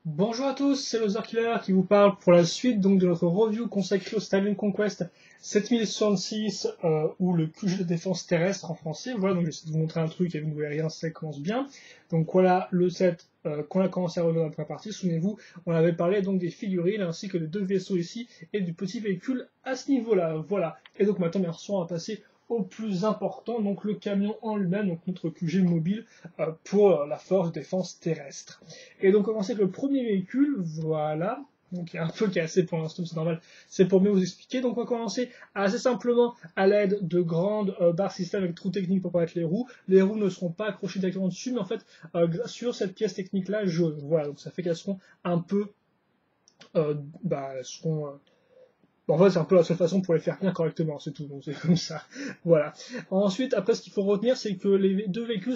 Bonjour à tous, c'est Loser Killer qui vous parle pour la suite donc de notre review consacrée au Stallion Conquest 7066 ou le QG de défense terrestre en français. Voilà, donc j'essaie de vous montrer un truc et vous ne voyez rien, ça commence bien. Donc voilà le set qu'on a commencé à rejoindre dans la première partie. Souvenez-vous, on avait parlé donc des figurines ainsi que des deux vaisseaux ici et du petit véhicule à ce niveau-là. Voilà. Et donc maintenant, bien sûr, on va passer au plus important, donc le camion en lui-même, donc notre QG mobile pour la force de défense terrestre. Et donc commencer avec le premier véhicule, voilà. Donc il y a un peu cassé pour l'instant, c'est normal, c'est pour mieux vous expliquer. Donc on va commencer assez simplement à l'aide de grandes barres système avec trous techniques pour mettre les roues. Les roues ne seront pas accrochées directement dessus, mais en fait sur cette pièce technique-là jaune. Voilà, donc ça fait qu'elles seront un peu... elles seront... En fait, c'est un peu la seule façon pour les faire tenir correctement, c'est tout, donc c'est comme ça. Voilà. Ensuite, après, ce qu'il faut retenir, c'est que les deux véhicules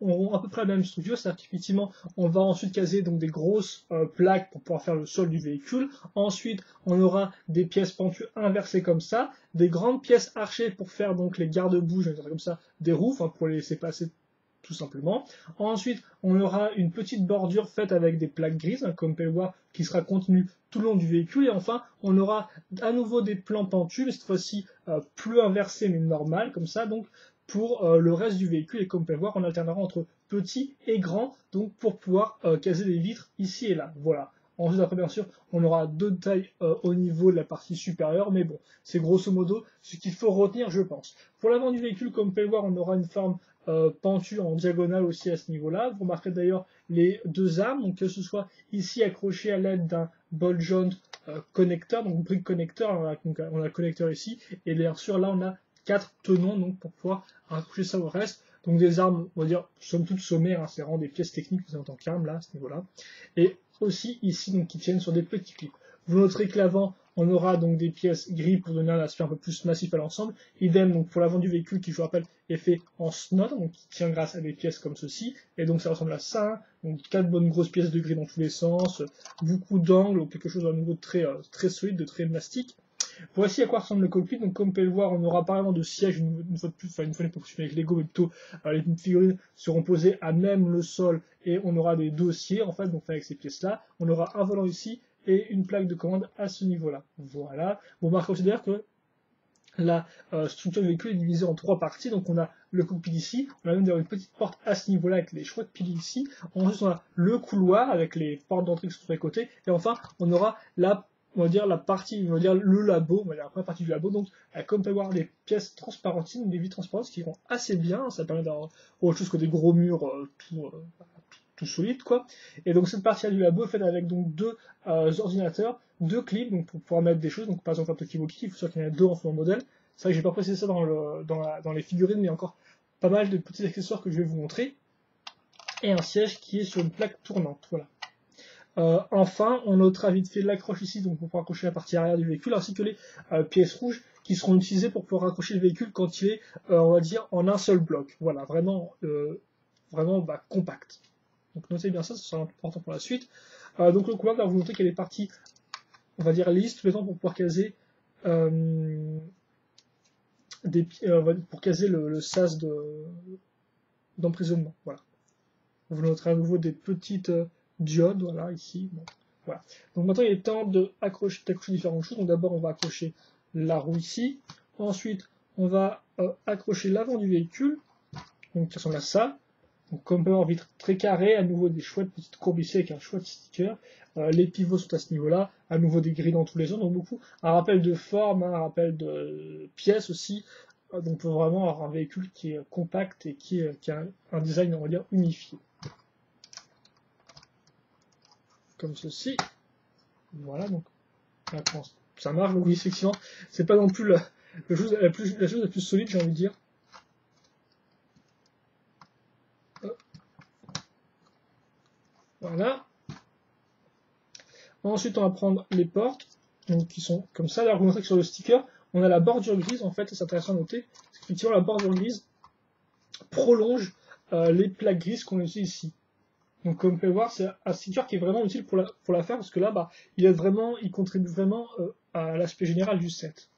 auront à peu près la même structure, c'est-à-dire qu'effectivement, on va ensuite caser donc des grosses plaques pour pouvoir faire le sol du véhicule. Ensuite, on aura des pièces pentues inversées comme ça, des grandes pièces archées pour faire donc les garde-boue, je vais dire comme ça, des roues, pour les laisser passer tout simplement. Ensuite, on aura une petite bordure faite avec des plaques grises, comme vous pouvez le voir, qui sera contenue tout le long du véhicule. Et enfin, on aura à nouveau des plans pentus, mais cette fois-ci plus inversés, mais normal, comme ça, donc pour le reste du véhicule. Et comme vous pouvez le voir, on alternera entre petit et grand, donc pour pouvoir caser des vitres ici et là. Voilà. Ensuite, après, bien sûr, on aura deux tailles au niveau de la partie supérieure, mais bon, c'est grosso modo ce qu'il faut retenir, je pense. Pour l'avant du véhicule, comme vous pouvez le voir, on aura une forme pentue en diagonale aussi à ce niveau-là. Vous remarquerez d'ailleurs les deux armes, donc que ce soit ici accroché à l'aide d'un ball joint connecteur, donc brique connecteur, on a le connecteur ici, et bien sûr là on a 4 tenons donc pour pouvoir accrocher ça au reste. Donc des armes, on va dire, somme toute sommaires, hein, c'est vraiment des pièces techniques en tant qu'armes là, à ce niveau-là. Et aussi ici, donc qui tiennent sur des petits clips. Vous noterez que l'avant, on aura donc des pièces gris pour donner un aspect un peu plus massif à l'ensemble. Idem donc pour l'avant du véhicule qui, je vous rappelle, est fait en snot, donc qui tient grâce à des pièces comme ceci. Et donc ça ressemble à ça, hein. Donc 4 bonnes grosses pièces de gris dans tous les sens, beaucoup d'angles, quelque chose à nouveau très, très solide, de très plastique. Voici à quoi ressemble le cockpit. Donc, comme vous pouvez le voir, on aura pas vraiment de siège une fois de plus, enfin une fois n'est pas possible avec Lego, mais plutôt les figurines seront posées à même le sol et on aura des dossiers en fait, donc avec ces pièces-là. On aura un volant ici et une plaque de commande à ce niveau-là. Voilà. Vous remarquerez aussi d'ailleurs que la structure du véhicule est divisée en 3 parties. Donc on a le cockpit ici, on a même une petite porte à ce niveau-là avec les chouettes piles ici. Ensuite on a le couloir avec les portes d'entrée qui sont sur les côtés. Et enfin on aura on va dire la partie, on va dire le labo, on va dire la première partie du labo. Donc comme on peut voir des pièces transparentines, des vitres transparentes qui vont assez bien. Ça permet d'avoir autre chose que des gros murs tout solide quoi. Et donc cette partie-là du labo est faite avec donc deux ordinateurs, deux clips donc pour pouvoir mettre des choses. Donc par exemple un petit walkie, il faut sûr qu'il y en ait deux en son modèle. C'est vrai que j'ai pas précisé ça dans les figurines, mais il y a encore pas mal de petits accessoires que je vais vous montrer. Et un siège qui est sur une plaque tournante. Voilà. Enfin, on notera vite fait l'accroche ici, donc pour pouvoir accrocher la partie arrière du véhicule, ainsi que les pièces rouges qui seront utilisées pour pouvoir accrocher le véhicule quand il est, on va dire, en un seul bloc. Voilà, vraiment, compact. Donc notez bien ça, ça sera important pour la suite. Donc le couloir va vous montrer qu'il y a des parties, on va dire lisses, tout le temps pour pouvoir caser pour caser le sas d'emprisonnement. Voilà. Vous noterez à nouveau des petites diodes, voilà, ici. Bon, voilà. Donc maintenant il est temps d'accrocher différentes choses. Donc d'abord on va accrocher la roue ici. Ensuite on va accrocher l'avant du véhicule, donc qui ressemble à ça. Donc, comme on peut voir, vitre très carré, à nouveau des chouettes petites courbes ici avec un chouette sticker. Les pivots sont à ce niveau-là, à nouveau des grilles dans tous les sens, donc beaucoup un rappel de forme, un rappel de pièces aussi. Donc on peut vraiment avoir un véhicule qui est compact et qui a un design, on va dire, unifié. Comme ceci. Voilà, donc ça marche. Donc oui, effectivement, c'est pas non plus la chose la plus solide, j'ai envie de dire. Voilà. Ensuite, on va prendre les portes, donc, qui sont comme ça. Là, vous montrez que sur le sticker, on a la bordure grise, en fait, et c'est intéressant à noter, parce qu'effectivement, la bordure grise prolonge les plaques grises qu'on utilise ici. Donc, comme vous pouvez voir, c'est un sticker qui est vraiment utile pour la faire, parce que là, il contribue vraiment à l'aspect général du set.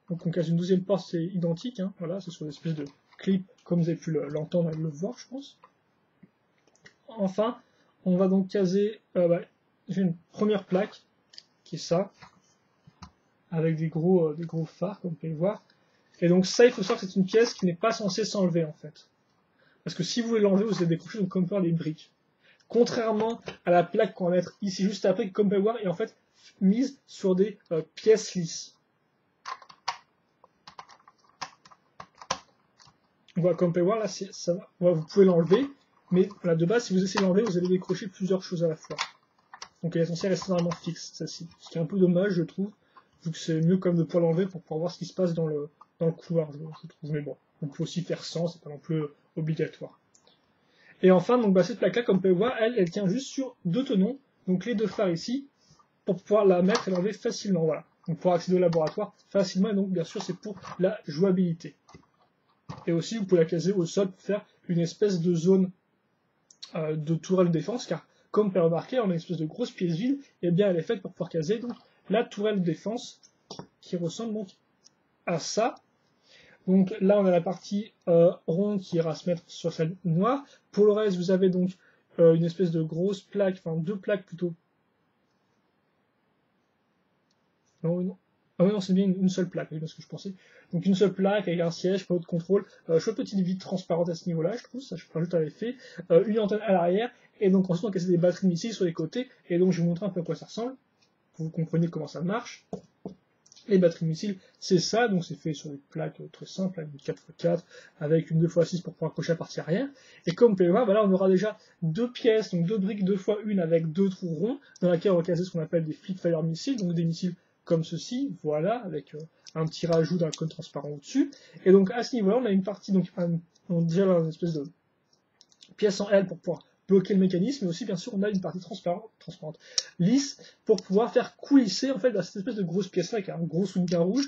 Donc, on casse une deuxième porte, c'est identique, hein, voilà, c'est sur une espèce de clip, comme vous avez pu l'entendre et le voir, je pense. Enfin, on va donc caser j'ai une première plaque qui est ça, avec des gros phares, comme vous pouvez le voir. Et donc ça, il faut savoir que c'est une pièce qui n'est pas censée s'enlever en fait. Parce que si vous voulez l'enlever, vous allez décrocher donc comme par les briques. Contrairement à la plaque qu'on va mettre ici juste après, comme vous pouvez voir, est en fait mise sur des pièces lisses. Voilà, comme vous pouvez voir, là, ça va. Voilà, vous pouvez l'enlever, mais là, de base, si vous essayez de l'enlever, vous allez décrocher plusieurs choses à la fois. Donc elle est censée rester normalement fixe, celle-ci. Ce qui est un peu dommage, je trouve, vu que c'est mieux quand même de ne pas l'enlever pour pouvoir voir ce qui se passe dans le couloir, je trouve. Mais bon, on peut aussi faire sans, c'est pas non plus obligatoire. Et enfin, donc, cette plaque-là, comme vous pouvez voir, elle tient juste sur deux tenons, donc les deux phares ici, pour pouvoir la mettre et l'enlever facilement. Voilà. Donc pour accéder au laboratoire facilement, et donc bien sûr c'est pour la jouabilité. Et aussi vous pouvez la caser au sol pour faire une espèce de zone de tourelle de défense, car comme vous pouvez remarquer, on a une espèce de grosse pièce vide, et bien elle est faite pour pouvoir caser donc la tourelle de défense qui ressemble donc à ça. Donc là on a la partie ronde qui ira se mettre sur celle noire. Pour le reste vous avez donc une espèce de grosse plaque, enfin deux plaques plutôt. Non. Ah oui, non, c'est bien une seule plaque, oui, parce que je pensais. Donc une seule plaque avec un siège, pour de contrôle, chouette petite vitre transparente à ce niveau-là, je trouve, ça je rajoute à l'effet, une antenne à l'arrière, et donc ensuite on casse des batteries de missiles sur les côtés, et donc je vais vous montrer un peu à quoi ça ressemble, pour que vous compreniez comment ça marche. Les batteries de missiles, c'est ça, donc c'est fait sur des plaques très simples, avec une 4x4, avec une 2x6 pour pouvoir accrocher la partie arrière. Et comme vous pouvez voir, là on aura déjà deux pièces, donc deux briques 2x1 avec deux trous ronds, dans laquelle on va caser ce qu'on appelle des flip-fire missiles, donc des missiles comme ceci, voilà, avec un petit rajout d'un cône transparent au-dessus. Et donc à ce niveau-là, on a une partie, donc on a déjà là une espèce de pièce en L pour pouvoir bloquer le mécanisme, mais aussi bien sûr on a une partie transparente lisse pour pouvoir faire coulisser en fait cette espèce de grosse pièce là avec un gros soutien rouge.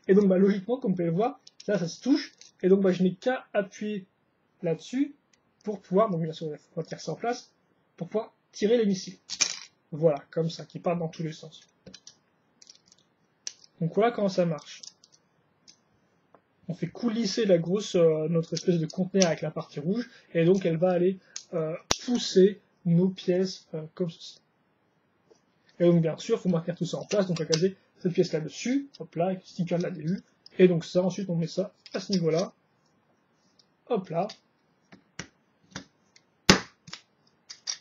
Et donc logiquement, comme vous pouvez le voir, là ça se touche, et donc je n'ai qu'à appuyer là-dessus pour pouvoir, donc bien sûr on va tirer ça en place, pour pouvoir tirer les missiles. Voilà, comme ça, qui partent dans tous les sens. Donc voilà comment ça marche. On fait coulisser la grosse, notre espèce de conteneur avec la partie rouge, et donc elle va aller pousser nos pièces comme ceci. Et donc bien sûr, il faut maintenir tout ça en place, donc on va caser cette pièce là-dessus, hop là, avec le sticker de la DU, et donc ça, ensuite on met ça à ce niveau-là, hop là.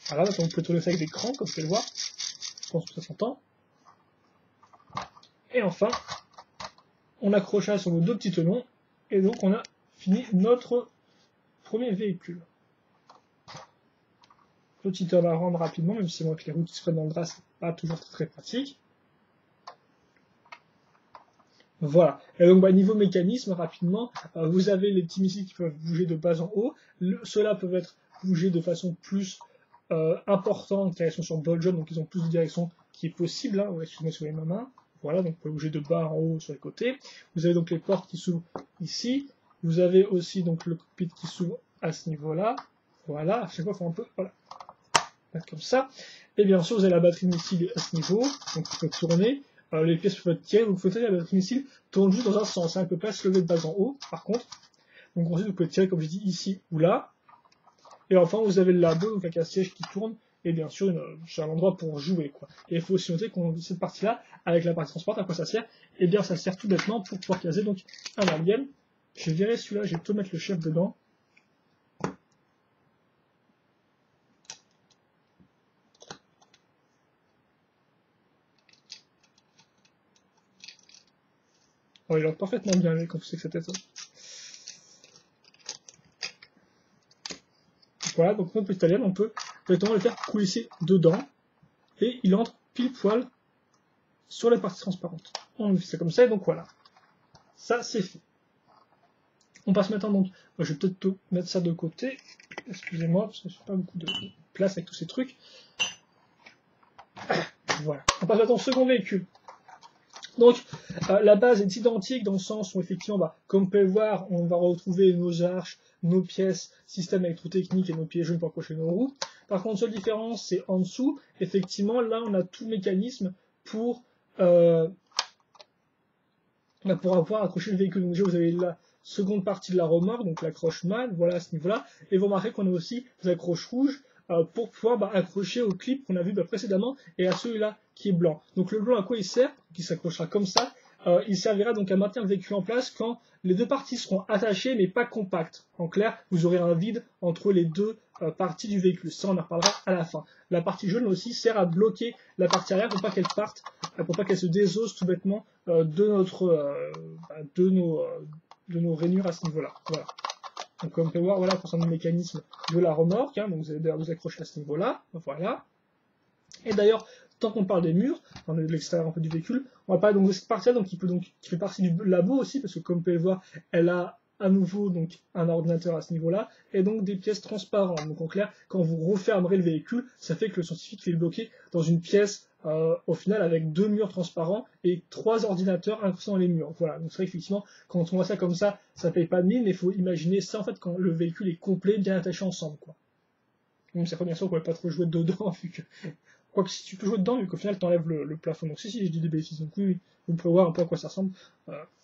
Voilà, donc on peut tourner ça avec des crans, comme vous pouvez le voir, je pense que ça s'entend. Et enfin, on accrocha sur nos deux petits tenons, et donc on a fini notre premier véhicule. Petit homme à rendre rapidement, même si c'est moi que les roues qui se prennent dans le drap, c'est pas toujours très pratique. Voilà. Et donc niveau mécanisme, rapidement, vous avez les petits missiles qui peuvent bouger de bas en haut. Ceux-là peuvent être bougés de façon plus importante, car ils sont sur ball job, donc ils ont plus de direction qui est possible. Hein. Ouais, excusez-moi sur ma main. Voilà, donc vous pouvez bouger de bas en haut sur les côtés. Vous avez donc les portes qui s'ouvrent ici. Vous avez aussi donc le cockpit qui s'ouvre à ce niveau-là. Voilà, à chaque fois il faut un peu, voilà, comme ça. Et bien sûr vous avez la batterie de missile à ce niveau, donc il faut tourner. Les pièces peuvent être tirées, donc il faut tirer la batterie de missile tourne juste dans un sens, elle ne peut pas se lever de bas en haut, par contre. Donc ensuite vous pouvez tirer comme je dis ici ou là. Et enfin vous avez le labo, donc avec un siège qui tourne, et bien sûr c'est un endroit pour jouer, quoi. Et il faut aussi noter qu'on cette partie-là, avec la partie transport, à quoi ça sert? Et bien ça sert tout bêtement pour pouvoir caser donc un alien. Je verrai celui-là, je vais plutôt mettre le chef dedans. Oh, il a parfaitement bien quand vous savez que ça tête. Voilà, donc notre petit alien, on peut directement le faire coulisser dedans, et il entre pile poil sur la partie transparente. On fait ça comme ça, et donc voilà. Ça, c'est fait. On passe maintenant, donc, je vais peut-être mettre ça de côté, excusez-moi, parce que je n'ai pas beaucoup de place avec tous ces trucs. Voilà. On passe maintenant au second véhicule. Donc, la base est identique dans le sens où, effectivement, comme vous pouvez le voir, on va retrouver nos arches, nos pièces, système électrotechnique et nos pieds jaunes pour accrocher nos roues. Par contre, seule différence, c'est en dessous. Effectivement, là, on a tout le mécanisme pour avoir accroché le véhicule. Donc, déjà, vous avez la seconde partie de la remorque, donc l'accroche mâle, voilà, à ce niveau-là. Et vous remarquez qu'on a aussi des accroches rouges pour pouvoir accrocher au clip qu'on a vu précédemment et à celui-là qui est blanc. Donc le blanc, à quoi il sert? Qui s'accrochera comme ça. Il servira donc à maintenir le véhicule en place quand les deux parties seront attachées mais pas compactes. En clair, vous aurez un vide entre les deux parties du véhicule. Ça, on en reparlera à la fin. La partie jaune aussi sert à bloquer la partie arrière pour pas qu'elle parte, pour pas qu'elle se désosse tout bêtement de nos rainures à ce niveau-là. Voilà. Donc comme on peut voir, voilà, concernant le mécanisme de la remorque, hein, donc vous allez devoir vous accrocher à ce niveau-là. Voilà. Et d'ailleurs, tant qu'on parle des murs, de l'extérieur un peu du véhicule, on va parler donc de cette partie-là, qui fait partie du labo aussi, parce que comme vous pouvez le voir, elle a à nouveau donc un ordinateur à ce niveau-là, et donc des pièces transparentes. Donc en clair, quand vous refermerez le véhicule, ça fait que le scientifique est bloqué dans une pièce au final avec 2 murs transparents et 3 ordinateurs incrustés dans les murs. Voilà, donc c'est vrai qu'effectivement, quand on voit ça comme ça paye pas de mine, mais il faut imaginer ça en fait quand le véhicule est complet, bien attaché ensemble, quoi. Même si bien sûr qu'on ne peut pas trop jouer dedans, vu que quoique si tu peux jouer dedans, vu qu'au final t'enlèves le plafond. Donc si je dis des bêtises, donc oui, vous pouvez voir un peu à quoi ça ressemble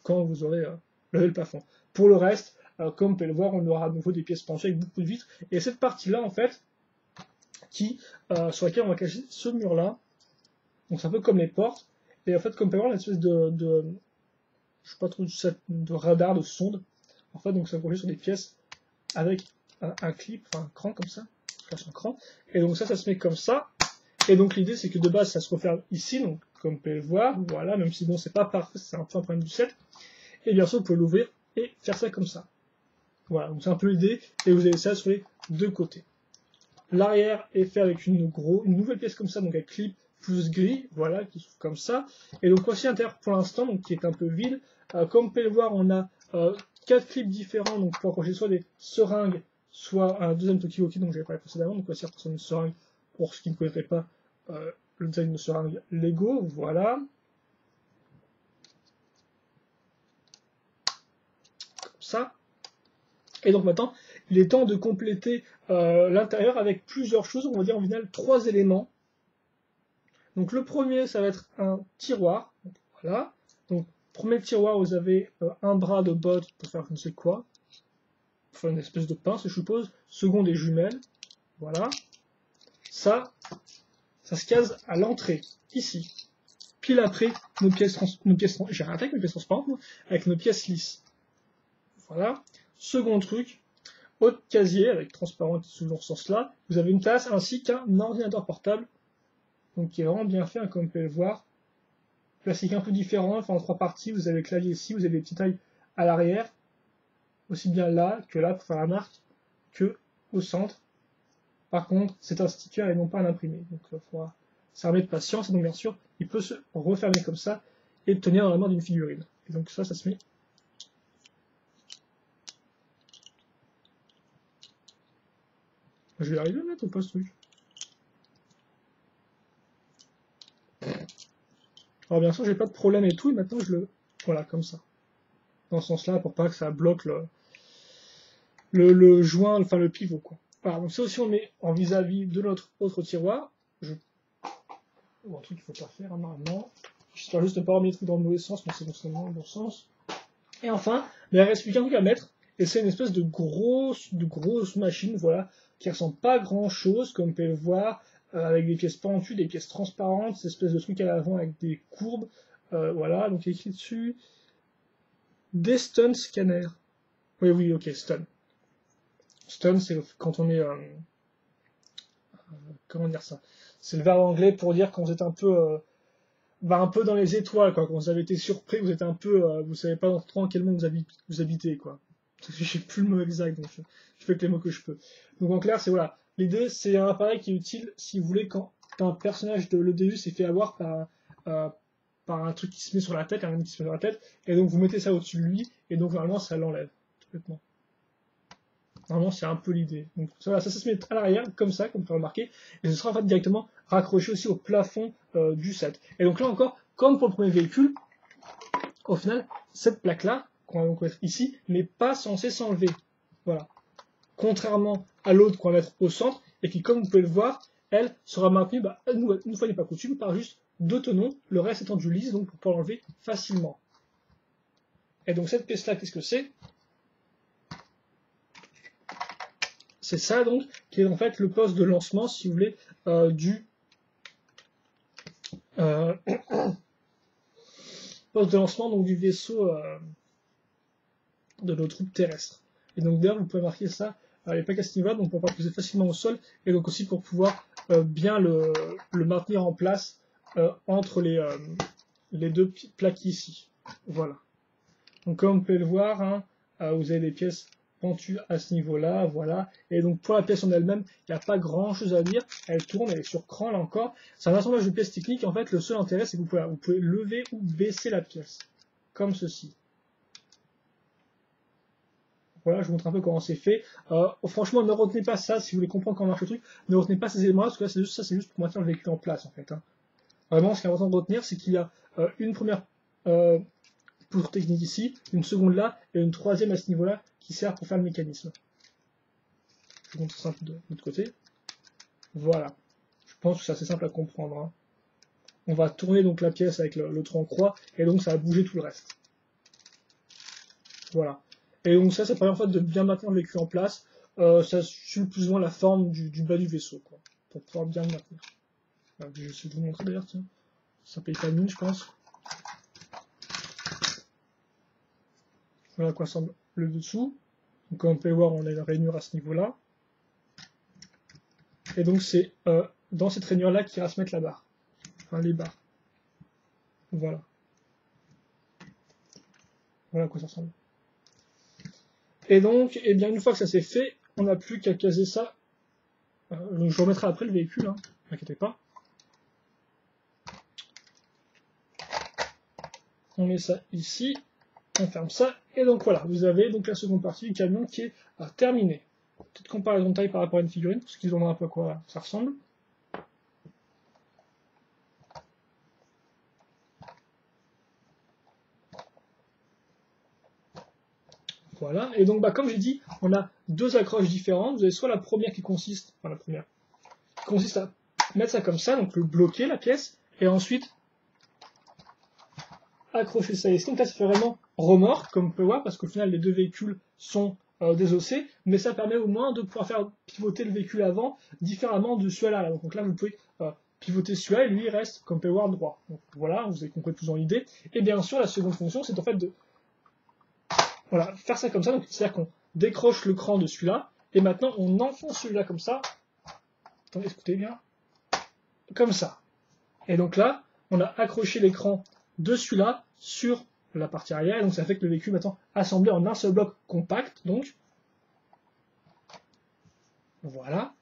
quand vous aurez levé le plafond. Pour le reste, comme vous pouvez le voir, on aura à nouveau des pièces penchées avec beaucoup de vitres. Et cette partie-là, en fait, sur laquelle on va cacher ce mur-là, donc c'est un peu comme les portes, et en fait, comme vous pouvez voir, une espèce je sais pas trop, de radar, de sonde, en fait, donc ça accroché sur des pièces avec un clip, enfin un cran comme ça, un cran, et donc ça se met comme ça. Et donc l'idée c'est que de base ça se referme ici, donc comme vous pouvez le voir, voilà, même si bon c'est pas parfait, c'est un peu un problème du set. Et bien sûr vous pouvez l'ouvrir et faire ça comme ça. Voilà, donc c'est un peu l'idée, et vous avez ça sur les deux côtés. L'arrière est fait avec une nouvelle pièce comme ça, donc avec clip plus gris, voilà, qui s'ouvre comme ça. Et donc aussi l'intérieur pour l'instant, donc qui est un peu vide. Comme vous pouvez le voir, on a 4 clips différents, donc pour accrocher soit des seringues, soit un deuxième Tokiwoki dont j'avais parlé précédemment, donc voici pour une seringue, pour ceux qui ne connaîtraient pas le design de seringue Lego, voilà. Comme ça. Et donc maintenant, il est temps de compléter l'intérieur avec plusieurs choses, on va dire en final 3 éléments. Donc le premier, ça va être un tiroir, donc, voilà. Donc premier tiroir, vous avez un bras de botte pour faire je ne sais quoi, pour faire une espèce de pince, je suppose. Second, des jumelles, voilà. Ça se case à l'entrée, ici. Pile après nos pièces j'ai raté avec nos pièces transparentes, avec nos pièces lisses. Voilà. Second truc, autre casier avec transparent qui s'ouvre dans ce sens-là. Vous avez une place ainsi qu'un ordinateur portable, donc qui est vraiment bien fait, hein, comme vous pouvez le voir. Plastique un peu différent, enfin en 3 parties. Vous avez le clavier ici, vous avez des petits tailles à l'arrière, aussi bien là que là pour faire la marque, que au centre. Par contre, c'est un sticker et non pas un imprimé. Donc il faudra s'armer de patience. Et donc bien sûr, il peut se refermer comme ça et tenir dans la main d'une figurine. Et donc ça se met. Je vais arriver à mettre ou pas ce truc? Alors bien sûr, j'ai pas de problème et tout, et maintenant je le. Voilà, comme ça. Dans ce sens-là, pour pas que ça bloque le joint, enfin le pivot, quoi. Voilà, donc ça aussi on met en vis-à-vis de notre autre tiroir. Bon, un truc qu'il faut pas faire, hein, normalement. J'espère juste ne pas remettre dans le mauvais sens, mais c'est bon, c'est dans le bon sens. Et enfin, il reste plus qu'un truc à mettre, et c'est une espèce de grosse machine, voilà, qui ressemble pas à grand chose, comme vous pouvez le voir, avec des pièces pentues, des pièces transparentes, cette espèce de truc à l'avant avec des courbes, voilà, donc il y a écrit dessus, Deston Scanner. Oui, ok, stun. Stun, c'est quand on est, comment dire ça? C'est le verbe anglais pour dire quand vous êtes un peu dans les étoiles, quoi. Quand vous avez été surpris, vous êtes un peu, vous savez pas trop en quel monde vous habitez, quoi. Je sais plus le mot exact, donc je fais que les mots que je peux. Donc en clair, c'est voilà. L'idée, c'est un appareil qui est utile si vous voulez quand un personnage de l'EDU s'est fait avoir par un truc qui se met sur la tête, un ennemi qui se met sur la tête, et donc vous mettez ça au-dessus de lui, et donc normalement ça l'enlève, complètement. Normalement, c'est un peu l'idée. Donc ça se met à l'arrière, comme ça, comme vous pouvez remarquer, et ce sera en fait directement raccroché aussi au plafond du set. Et donc là encore, comme pour le premier véhicule, au final, cette plaque-là, qu'on va donc mettre ici, n'est pas censée s'enlever. Voilà. Contrairement à l'autre qu'on va mettre au centre, et qui, comme vous pouvez le voir, elle sera maintenue, une fois n'est pas coutume, par juste 2 tenons, le reste étant du lisse, donc pour pouvoir l'enlever facilement. Et donc cette pièce-là, qu'est-ce que c'est? c'est ça donc qui est en fait le poste de lancement, si vous voulez, du poste de lancement donc du vaisseau de nos troupes terrestres. Et donc d'ailleurs vous pouvez marquer ça à l'époque à ce niveau-là, donc pour pouvoir poser facilement au sol, et donc aussi pour pouvoir bien le maintenir en place entre les deux plaques ici. Voilà. Donc comme vous pouvez le voir, hein, vous avez des pièces pentues à ce niveau-là, voilà. Et donc pour la pièce en elle-même, il n'y a pas grand-chose à dire. Elle tourne, elle est sur cran là encore. C'est un assemblage de pièces techniques. En fait, le seul intérêt, c'est que vous pouvez lever ou baisser la pièce, comme ceci. Voilà, je vous montre un peu comment c'est fait. Franchement, ne retenez pas ça si vous voulez comprendre comment marche le truc. Ne retenez pas ces éléments-là, parce que là, c'est juste pour maintenir le véhicule en place, en fait. Hein. Vraiment, ce qui est important de retenir, c'est qu'il y a une première poutre technique ici, une seconde là, et une troisième à ce niveau-là, qui sert pour faire le mécanisme. Je vous montre ça un peu de l'autre côté. Voilà. Je pense que c'est assez simple à comprendre. Hein. On va tourner donc la pièce avec le tronc en croix, et donc ça va bouger tout le reste. Voilà. Et donc ça permet en fait de bien maintenir le véhicule en place. Ça suit plus ou moins la forme du bas du vaisseau, quoi, pour pouvoir bien le maintenir. Alors, je vais essayer de vous montrer d'ailleurs, tiens. Ça paye pas mine, je pense. Voilà à quoi ressemble le dessous. Donc comme on peut voir, on a une rainure à ce niveau-là. Et donc c'est dans cette rainure-là qu'il va se mettre la barre. Enfin les barres. Voilà. Voilà à quoi ça ressemble. Et donc, eh bien, une fois que ça c'est fait, on n'a plus qu'à caser ça. Donc je remettrai après le véhicule, hein, ne inquiétez pas. On met ça ici, on ferme ça, et donc voilà, vous avez donc la seconde partie du camion qui est terminée. Petite comparaison de taille par rapport à une figurine, parce qu'ils ont un peu à quoi ça ressemble. Voilà, et donc comme j'ai dit, on a deux accroches différentes. Vous avez soit la première qui consiste, à mettre ça comme ça, donc le bloquer la pièce, et ensuite accrocher ça ici. Donc là, ça fait vraiment remorque, comme on peut voir, parce qu'au final, les deux véhicules sont désossés, mais ça permet au moins de pouvoir faire pivoter le véhicule avant différemment de celui-là. Donc là, vous pouvez pivoter celui-là, et lui, il reste, comme on peut voir, droit. Donc voilà, vous avez compris plus en l'idée. Et bien sûr, la seconde fonction, c'est en fait de faire ça comme ça. Donc c'est-à-dire qu'on décroche le cran de celui-là, et maintenant, on enfonce celui-là comme ça. Attendez, écoutez bien. Comme ça. Et donc là, on a accroché l'écran de celui-là sur la partie arrière, et donc ça fait que le véhicule est maintenant assemblé en un seul bloc compact, donc voilà.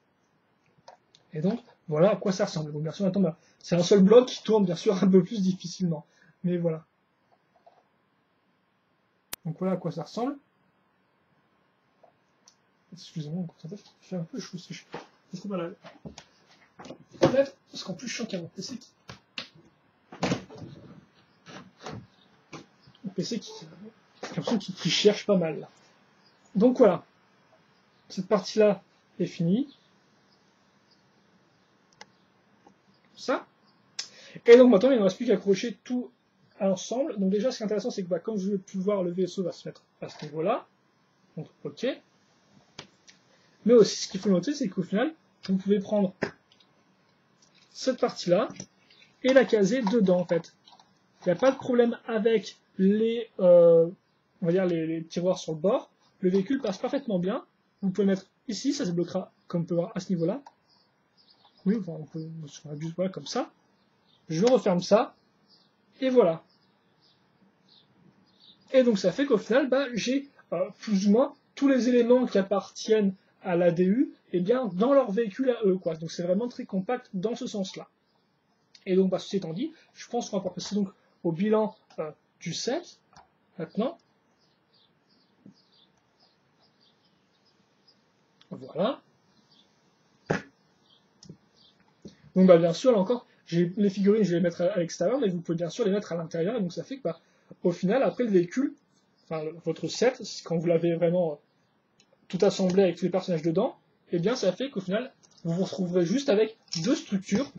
Et donc voilà à quoi ça ressemble. Donc bien sûr maintenant c'est un seul bloc qui tourne bien sûr un peu plus difficilement, mais voilà. Donc voilà à quoi ça ressemble. Excusez-moi, ça fait un peu chaud, c'est trop malade. Peut-être parce qu'en plus je sens qu'il y a mon PC qui j'ai l'impression qu'il cherche pas mal là. Donc voilà, cette partie là est finie. Ça. Et donc maintenant il ne reste plus qu'à accrocher tout ensemble. Donc déjà ce qui est intéressant c'est que comme je vais pu voir, le vaisseau va se mettre à ce niveau là. Donc ok. Mais aussi ce qu'il faut noter c'est qu'au final vous pouvez prendre cette partie là et la caser dedans en fait. Il n'y a pas de problème avec les on va dire les tiroirs sur le bord. Le véhicule passe parfaitement bien. Vous pouvez mettre ici, ça se bloquera comme on peut voir à ce niveau là. Oui, enfin, on peut sur la buse, voilà, comme ça. Je referme ça, et voilà. Et donc ça fait qu'au final, j'ai plus ou moins tous les éléments qui appartiennent à l'ADU, et bien dans leur véhicule à eux, quoi. Donc c'est vraiment très compact dans ce sens-là. Et donc, ceci étant dit, je pense qu'on va pouvoir passer donc au bilan du set, maintenant. Voilà. Donc bien sûr, là encore, les figurines, je vais les mettre à l'extérieur, mais vous pouvez bien sûr les mettre à l'intérieur, et donc ça fait que au final, après le véhicule, enfin votre set, quand vous l'avez vraiment tout assemblé avec tous les personnages dedans, et bien ça fait qu'au final, vous vous retrouverez juste avec deux structures,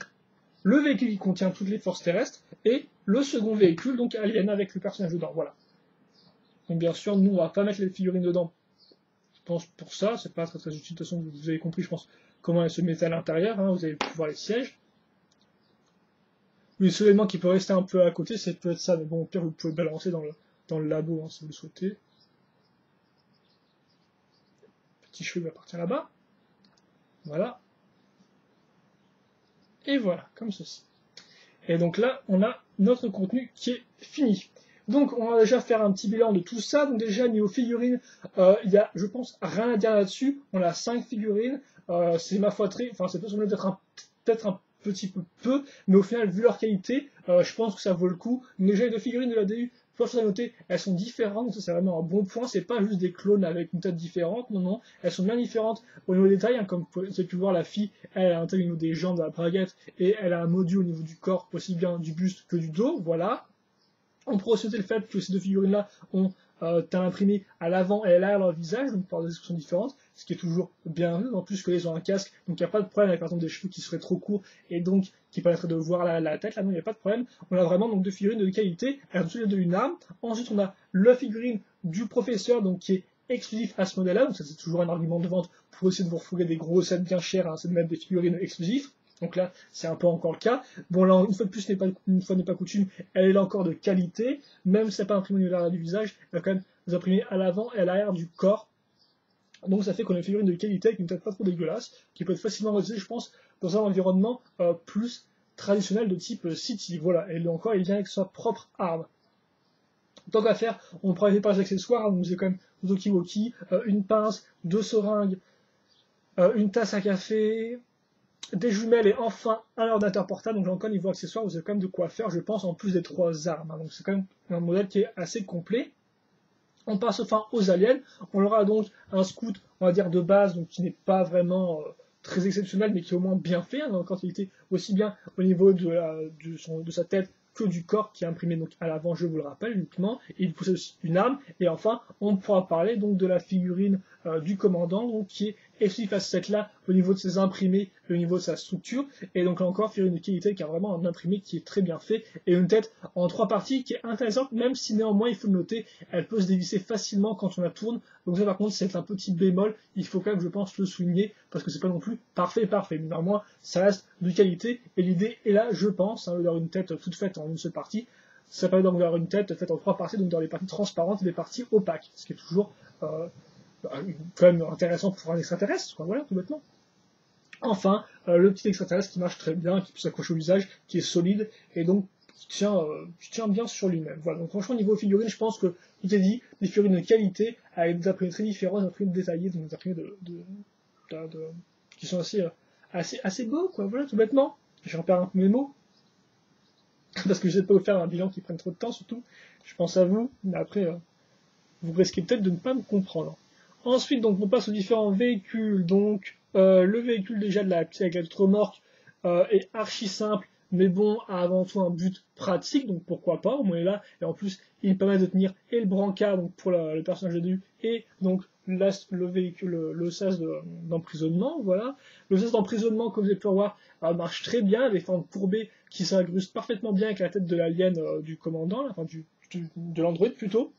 le véhicule qui contient toutes les forces terrestres, et le second véhicule, donc Alien avec le personnage dedans, voilà. Donc bien sûr, nous on va pas mettre les figurines dedans pense pour ça, c'est pas très utile, de toute façon vous avez compris je pense comment elle se mettait à l'intérieur, hein, vous avez pu voir les sièges. Le seul élément qui peut rester un peu à côté, c'est peut-être ça, mais bon, au pire, vous pouvez balancer dans le labo, hein, si vous le souhaitez. Petit cheveu va partir là-bas. Voilà. Et voilà, comme ceci. Et donc là, on a notre contenu qui est fini. Donc, on va déjà faire un petit bilan de tout ça. Donc déjà, niveau figurines, il y a, je pense, rien à dire là-dessus. On a 5 figurines. C'est ma foi très... Enfin, c'est peut-être un petit peu, mais au final, vu leur qualité, je pense que ça vaut le coup. Déjà, les deux figurines de la DU, chose à noter, elles sont différentes, ça c'est vraiment un bon point, c'est pas juste des clones avec une tête différente, non, non, elles sont bien différentes au niveau des tailles, hein, comme vous avez pu voir, la fille, elle a un taille au niveau des jambes, de la braguette, et elle a un module au niveau du corps, aussi bien du buste que du dos, voilà. On pourrait sauter le fait que ces deux figurines-là ont un imprimé à l'avant et à l'arrière leur visage, donc par des descriptions différentes, ce qui est toujours bien vu, en plus que les ont un casque, donc il n'y a pas de problème avec par exemple des cheveux qui seraient trop courts et donc qui permettraient de voir la tête, là non il n'y a pas de problème, on a vraiment donc deux figurines de qualité, elles ont toutes les deux une arme, ensuite on a la figurine du professeur, donc qui est exclusif à ce modèle-là, donc ça c'est toujours un argument de vente pour essayer de vous refourguer des gros sets bien chers, hein, c'est de mettre des figurines exclusives. Donc là, c'est un peu encore le cas. Bon, là, une fois de plus, une fois n'est pas coutume, elle est là encore de qualité. Même si elle n'est pas imprimée au niveau de l'arrière du visage, elle va quand même vous imprimer à l'avant et à l'arrière du corps. Donc ça fait qu'on a une figurine de qualité avec une tête pas trop dégueulasse, qui peut être facilement réalisée, je pense, dans un environnement plus traditionnel de type City. Voilà, et là encore, il vient avec sa propre arme. Tant qu'à faire, on prend les pages accessoires, donc vous avez quand même deux talkie-walkie, une pince, deux seringues, une tasse à café, des jumelles et enfin un ordinateur portable. Donc là encore niveau accessoires, vous avez quand même de quoi faire, je pense, en plus des 3 armes. Donc c'est quand même un modèle qui est assez complet. On passe enfin aux aliens. On aura donc un scout, on va dire de base, donc qui n'est pas vraiment très exceptionnel, mais qui est au moins bien fait, hein, donc il était aussi bien au niveau de sa tête que du corps, qui est imprimé donc à l'avant, je vous le rappelle uniquement, et il possède aussi une arme. Et enfin, on pourra parler donc de la figurine du commandant, donc qui est exclusif à ce set-là au niveau de ses imprimés et au niveau de sa structure. Et donc là encore, figurine de qualité qui a vraiment un imprimé qui est très bien fait et une tête en 3 parties qui est intéressante, même si néanmoins, il faut le noter, elle peut se dévisser facilement quand on la tourne. Donc ça, par contre, c'est un petit bémol. Il faut quand même, je pense, le souligner parce que c'est pas non plus parfait. Mais néanmoins, ça reste de qualité et l'idée est là, je pense, hein, d'avoir une tête toute faite en une seule partie. Ça permet donc d'avoir une tête faite en 3 parties, donc dans les parties transparentes et des parties opaques, ce qui est toujours quand même intéressant pour un extraterrestre, quoi, voilà, tout bêtement. Enfin, le petit extraterrestre qui marche très bien, qui peut s'accrocher au visage, qui est solide, et donc qui tient bien sur lui-même. Voilà, donc franchement, niveau figurines, je pense que tout est dit, des figurines de qualité, avec des imprimés très différents, des imprimés détaillés, donc des imprimés qui sont assez beaux, quoi, voilà, tout bêtement. J'en perds un peu mes mots, parce que je n'ai pas vous faire un bilan qui prenne trop de temps, surtout. Je pense à vous, mais après, vous risquez peut-être de ne pas me comprendre. Ensuite, donc, on passe aux différents véhicules. Donc, le véhicule déjà de avec la remorque est archi simple, mais bon, a avant tout un but pratique, donc pourquoi pas, au moins il est là. Et en plus, il permet de tenir et le brancard donc pour le personnage de DU, et donc le véhicule, le sas d'emprisonnement, voilà. Le sas d'emprisonnement, comme vous avez pu voir, marche très bien, avec formes courbées qui s'incrustent parfaitement bien avec la tête de l'alien du commandant, enfin de l'android plutôt.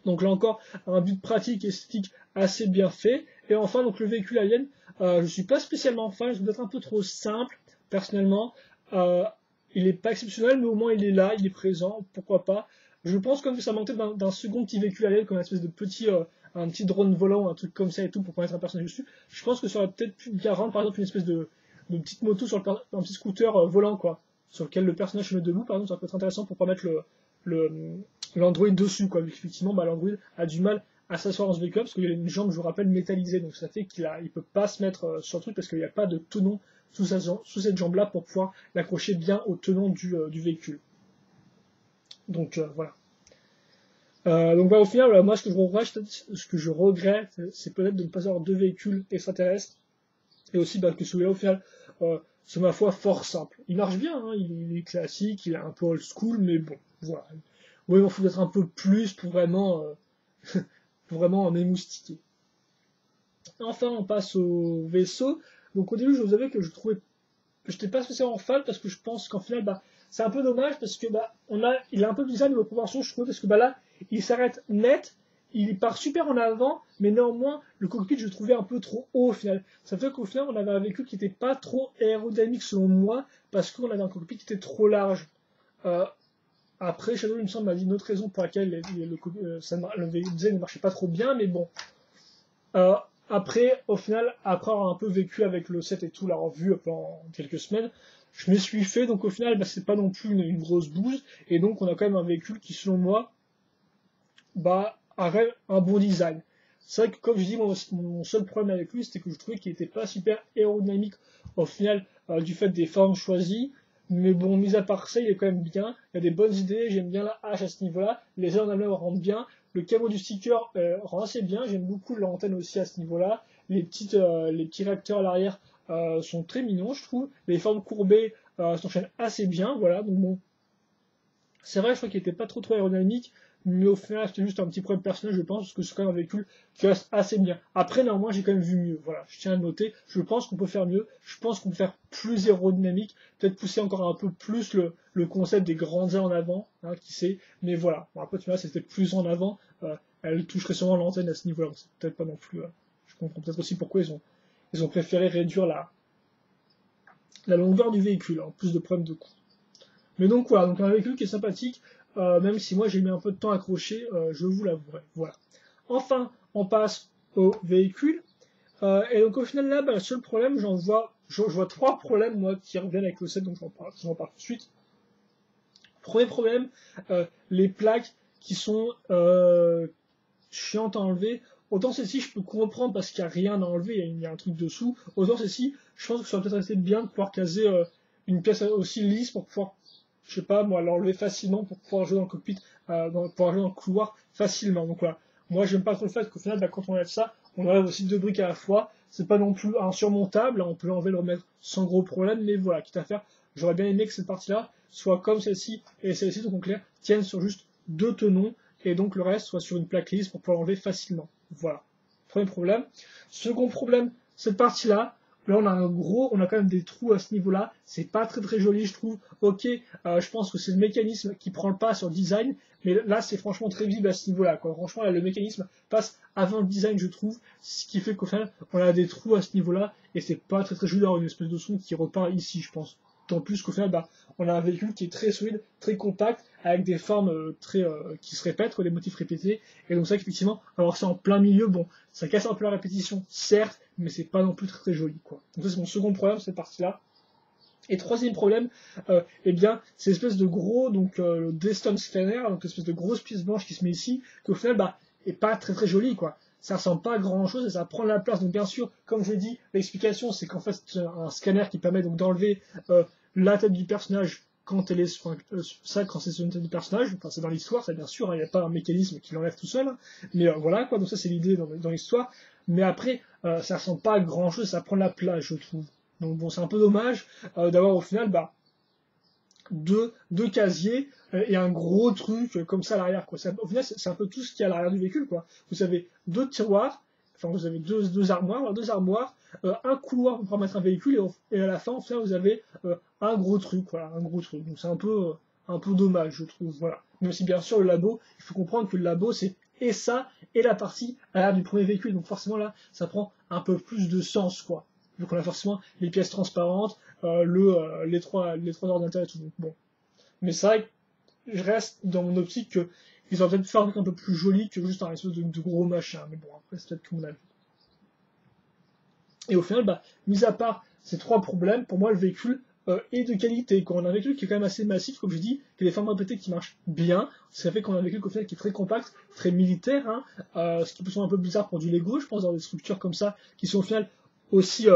Donc là encore, un but pratique et esthétique assez bien fait. Et enfin, donc le véhicule alien, je suis pas spécialement fan, je trouve peut-être un peu trop simple, personnellement. Il n'est pas exceptionnel, mais au moins il est là, il est présent, pourquoi pas. Je pense comme que ça manquait d'un second petit véhicule alien, comme une espèce de un petit drone volant, un truc comme ça et tout, pour mettre un personnage dessus. Je pense que ça aurait peut-être pu bien rendre, par exemple, une espèce de petite moto sur un petit scooter volant, quoi, sur lequel le personnage se met debout, par exemple, ça peut être intéressant pour pas mettre l'Android dessus, quoi. Effectivement, l'Android a du mal à s'asseoir dans ce véhicule parce qu'il a une jambe, je vous rappelle, métallisée, donc ça fait il peut pas se mettre sur le truc parce qu'il n'y a pas de tenon sous cette jambe-là pour pouvoir l'accrocher bien au tenon du véhicule. Donc voilà. Donc au final, moi ce que je regrette, c'est peut-être de ne pas avoir 2 véhicules extraterrestres et aussi que celui-là au final, c'est ma foi fort simple. Il marche bien, hein, il est classique, il est un peu old school, mais bon, voilà. Oui, il en faut peut-être un peu plus pour vraiment en émoustiquer. Enfin, on passe au vaisseau. Donc au début, je vous avais que je n'étais pas spécialement fan parce que je pense qu'en final, c'est un peu dommage parce que il est un peu bizarre niveau proportion, je trouve, parce que là, il s'arrête net il part super en avant, mais néanmoins, le cockpit, je le trouvais un peu trop haut au final. Ça fait qu'au final, on avait un véhicule qui n'était pas trop aérodynamique selon moi, parce qu'on avait un cockpit qui était trop large. Euh, Après, Shadow, il me semble, m'a dit une autre raison pour laquelle le design ne marchait pas trop bien, mais bon. Après, au final, après avoir un peu vécu avec le set et tout, l'avoir vu pendant quelques semaines, je me suis fait, donc au final, bah, c'est pas non plus une grosse bouse, et donc on a quand même un véhicule qui, selon moi, bah, a un bon design. C'est vrai que, comme je dis, mon seul problème avec lui, c'était que je trouvais qu'il était pas super aérodynamique au final, du fait des formes choisies. Mais bon, mis à part ça, il est quand même bien. Il y a des bonnes idées. J'aime bien la hache à ce niveau-là. Les ailes en elles rendent bien. Le camo du sticker rend assez bien. J'aime beaucoup l'antenne aussi à ce niveau-là. Les petits réacteurs à l'arrière sont très mignons, je trouve. Les formes courbées s'enchaînent assez bien. Voilà. Donc bon, c'est vrai, je crois qu'il était pas trop aérodynamique, mais au final, c'était juste un petit problème personnel, je pense, parce que c'est quand même un véhicule qui reste assez bien. Après, néanmoins, j'ai quand même vu mieux. Voilà, je tiens à le noter. Je pense qu'on peut faire mieux. Je pense qu'on peut faire plus aérodynamique, peut-être pousser encore un peu plus le concept des grandes ailes en avant, hein, qui sait. Mais voilà. Bon, après, tu vois, c'était plus en avant. Elle toucherait sûrement l'antenne à ce niveau-là. Donc c'est peut-être pas non plus. Je comprends peut-être aussi pourquoi ils ont préféré réduire la longueur du véhicule, en plus de problèmes de coût. Mais donc voilà, donc un véhicule qui est sympathique, même si moi j'ai mis un peu de temps à accrocher, je vous l'avouerai. Voilà. Enfin, on passe au véhicule. Et donc au final là, bah, le seul problème, je vois trois problèmes moi qui reviennent avec le set, donc j'en parle tout de suite. Premier problème, les plaques qui sont chiantes à enlever. Autant celle-ci je peux comprendre parce qu'il n'y a rien à enlever, il y a un truc dessous. Autant celle-ci, je pense que ça va peut-être rester bien de pouvoir caser une pièce aussi lisse pour pouvoir, je sais pas moi, l'enlever facilement pour pouvoir jouer dans le cockpit, pour pouvoir jouer dans le couloir facilement. Donc voilà. Moi j'aime pas trop le fait qu'au final, bah, quand on enlève ça, on enlève aussi deux briques à la fois. C'est pas non plus insurmontable, on peut l'enlever, le remettre sans gros problème, mais voilà, quitte à faire, j'aurais bien aimé que cette partie-là soit comme celle-ci et celle-ci, donc en clair, tiennent sur juste deux tenons, et donc le reste soit sur une plaque lisse pour pouvoir l'enlever facilement. Voilà. Premier problème. Second problème, cette partie-là, là on a quand même des trous à ce niveau-là, c'est pas très très joli je trouve. Ok, je pense que c'est le mécanisme qui prend le pas sur le design, mais là c'est franchement très visible à ce niveau-là. Franchement là, le mécanisme passe avant le design je trouve, ce qui fait qu'au final on a des trous à ce niveau-là, et c'est pas très très joli d'avoir une espèce de son qui repart ici je pense. Tant plus qu'au final, bah, on a un véhicule qui est très solide, très compact, avec des formes qui se répètent, des motifs répétés. Et donc ça, effectivement, avoir ça en plein milieu, bon, ça casse un peu la répétition, certes, mais c'est pas non plus très très joli, quoi. Donc ça, c'est mon second problème, cette partie-là. Et troisième problème, eh bien, c'est l'espèce de gros, donc Deston Scanner, donc l'espèce de grosse pièce blanche qui se met ici, qui au final, bah, est pas très très jolie, quoi. Ça ressemble pas à grand chose et ça prend la place. Donc bien sûr, comme je l'ai dit, l'explication c'est qu'en fait c'est un scanner qui permet donc d'enlever la tête du personnage quand elle est, ça quand c'est sur une tête du personnage. Enfin c'est dans l'histoire, ça bien sûr, il n'y a pas un mécanisme qui l'enlève tout seul. Mais voilà quoi, donc ça c'est l'idée dans l'histoire. Mais après, ça ressemble pas à grand chose, ça prend la place, je trouve. Donc bon, c'est un peu dommage d'avoir au final bah deux casiers et un gros truc comme ça à l'arrière, quoi. Au final, c'est un peu tout ce qu'il y a à l'arrière du véhicule, quoi. Vous avez deux tiroirs, enfin vous avez deux armoires, un couloir pour pouvoir mettre un véhicule, et à la fin, au final, vous avez un gros truc, voilà, un gros truc. Donc c'est un peu dommage, je trouve, voilà. Mais aussi bien sûr le labo, il faut comprendre que le labo c'est et ça et la partie à l'arrière du premier véhicule, donc forcément là, ça prend un peu plus de sens, quoi. Vu qu'on a forcément les pièces transparentes, les trois ordinateurs et tout. Donc, bon. Mais c'est vrai que je reste dans mon optique qu'ils auraient peut-être fait un truc un peu plus joli que juste un espèce de gros machin. Mais bon, après, c'est peut-être que mon avis. Et au final, bah, mis à part ces trois problèmes, pour moi, le véhicule est de qualité. Quand on a un véhicule qui est quand même assez massif, comme je dis, qui a des formes répétées qui marchent bien, ça fait qu'on a un véhicule au final qui est très compact, très militaire, hein, ce qui peut sembler un peu bizarre pour du Lego, je pense, dans des structures comme ça, qui sont au final aussi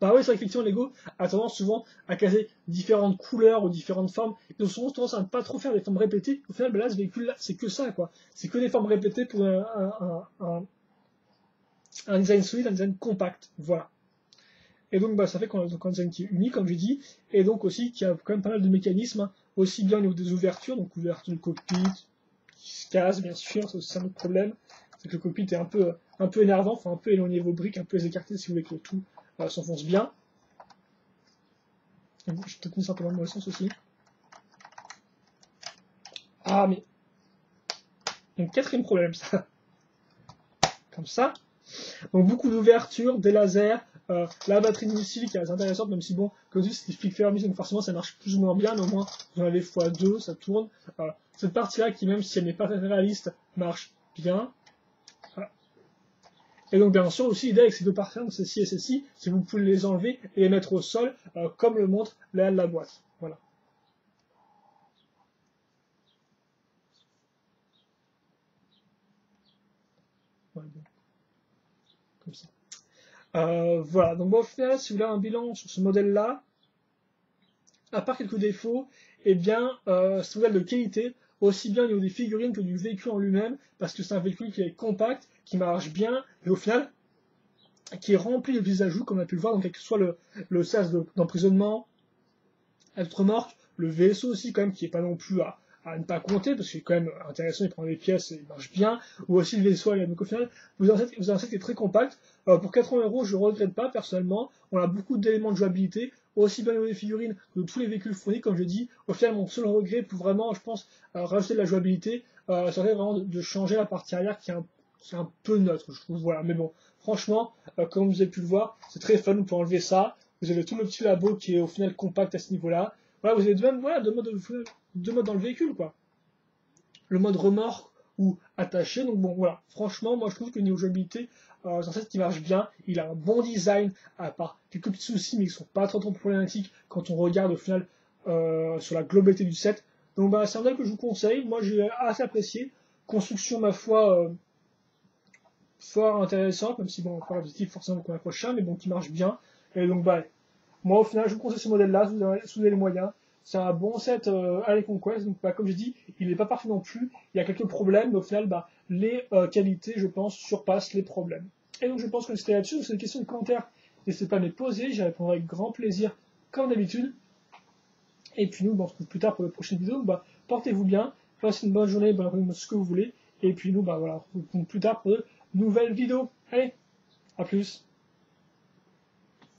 bah oui, c'est vrai qu'effectivement, Lego a tendance souvent à caser différentes couleurs ou différentes formes. Ils ont souvent tendance à ne pas trop faire des formes répétées. Au final, bah là, ce véhicule-là, c'est que ça, quoi. C'est que des formes répétées pour un design solide, un design compact. Voilà. Et donc, bah, ça fait qu'on a donc un design qui est unique, comme j'ai dit, et donc aussi qui a quand même pas mal de mécanismes, hein, aussi bien au niveau des ouvertures, donc ouverture du cockpit, qui se casse, bien sûr, c'est aussi un autre problème. C'est que le cockpit est un peu énervant, enfin un peu éloigner vos briques, un peu les écarter si vous voulez que le tout s'enfonce bien. Je vais peut-être mis ça un peu dans le mauvais sens aussi. Ah, mais Donc quatrième problème, ça. Comme ça. Donc beaucoup d'ouverture, des lasers, la batterie de missile qui est assez intéressante, même si bon, comme je dis, c'est des flics fermés, donc forcément ça marche plus ou moins bien, mais au moins vous en avez x2, ça tourne. Cette partie-là, qui même si elle n'est pas très réaliste, marche bien. Voilà. Et donc bien sûr aussi l'idée avec ces deux parties, donc ceci et ceci, c'est que vous pouvez les enlever et les mettre au sol, comme le montre la boîte. Voilà. Voilà, bon. Comme ça. Voilà, donc bon, au final, si vous voulez un bilan sur ce modèle-là, à part quelques défauts, eh bien, c'est un modèle de qualité, aussi bien au niveau des figurines que du véhicule en lui-même, parce que c'est un véhicule qui est compact, qui marche bien, et au final, qui est rempli de petits ajouts, comme on a pu le voir, donc que ce soit le sas d'emprisonnement, la remorque, le vaisseau aussi, quand même, qui est pas non plus à ne pas compter, parce que c'est quand même intéressant, il prend des pièces et il marche bien, ou aussi le vaisseau, donc au final, vous avez un set qui est très compact. Pour 80 €, je ne regrette pas, personnellement, on a beaucoup d'éléments de jouabilité, aussi bien au niveau des figurines que de tous les véhicules fournis, comme je dis. Au final, mon seul regret pour vraiment, je pense, rajouter de la jouabilité, serait vraiment de changer la partie arrière qui est un peu neutre, je trouve, voilà. Mais bon, franchement, comme vous avez pu le voir, c'est très fun, vous pouvez enlever ça, vous avez tout le petit labo qui est au final compact à ce niveau-là. Voilà, vous avez deux modes dans le véhicule, quoi. Le mode remorque ou attaché. Donc bon, voilà. Franchement, moi je trouve que niveau jouabilité, c'est un set qui marche bien. Il a un bon design, à part quelques petits soucis, mais qui sont pas trop problématiques quand on regarde au final sur la globalité du set. Donc bah, c'est un modèle que je vous conseille. Moi j'ai assez apprécié. Construction, ma foi, fort intéressante, même si bon, pas objectif forcément pour la prochaine, mais bon, qui marche bien. Et donc bah, moi, au final, je vous conseille ce modèle-là, si vous avez les moyens. C'est un bon set à Conquest. Donc, bah, comme je dis, il n'est pas parfait non plus. Il y a quelques problèmes, mais au final, bah, les qualités, je pense, surpassent les problèmes. Et donc, je pense que c'était là-dessus. Si vous avez des questions de commentaires, n'hésitez pas à me les poser. J'y répondrai avec grand plaisir, comme d'habitude. Et puis, nous, bah, on se retrouve plus tard pour la prochaine vidéo. Donc, bah, portez-vous bien. Passez une bonne journée, bonne après-midi, ce que vous voulez. Et puis, nous, bah, voilà, on se retrouve plus tard pour de nouvelles vidéos. Allez, à plus.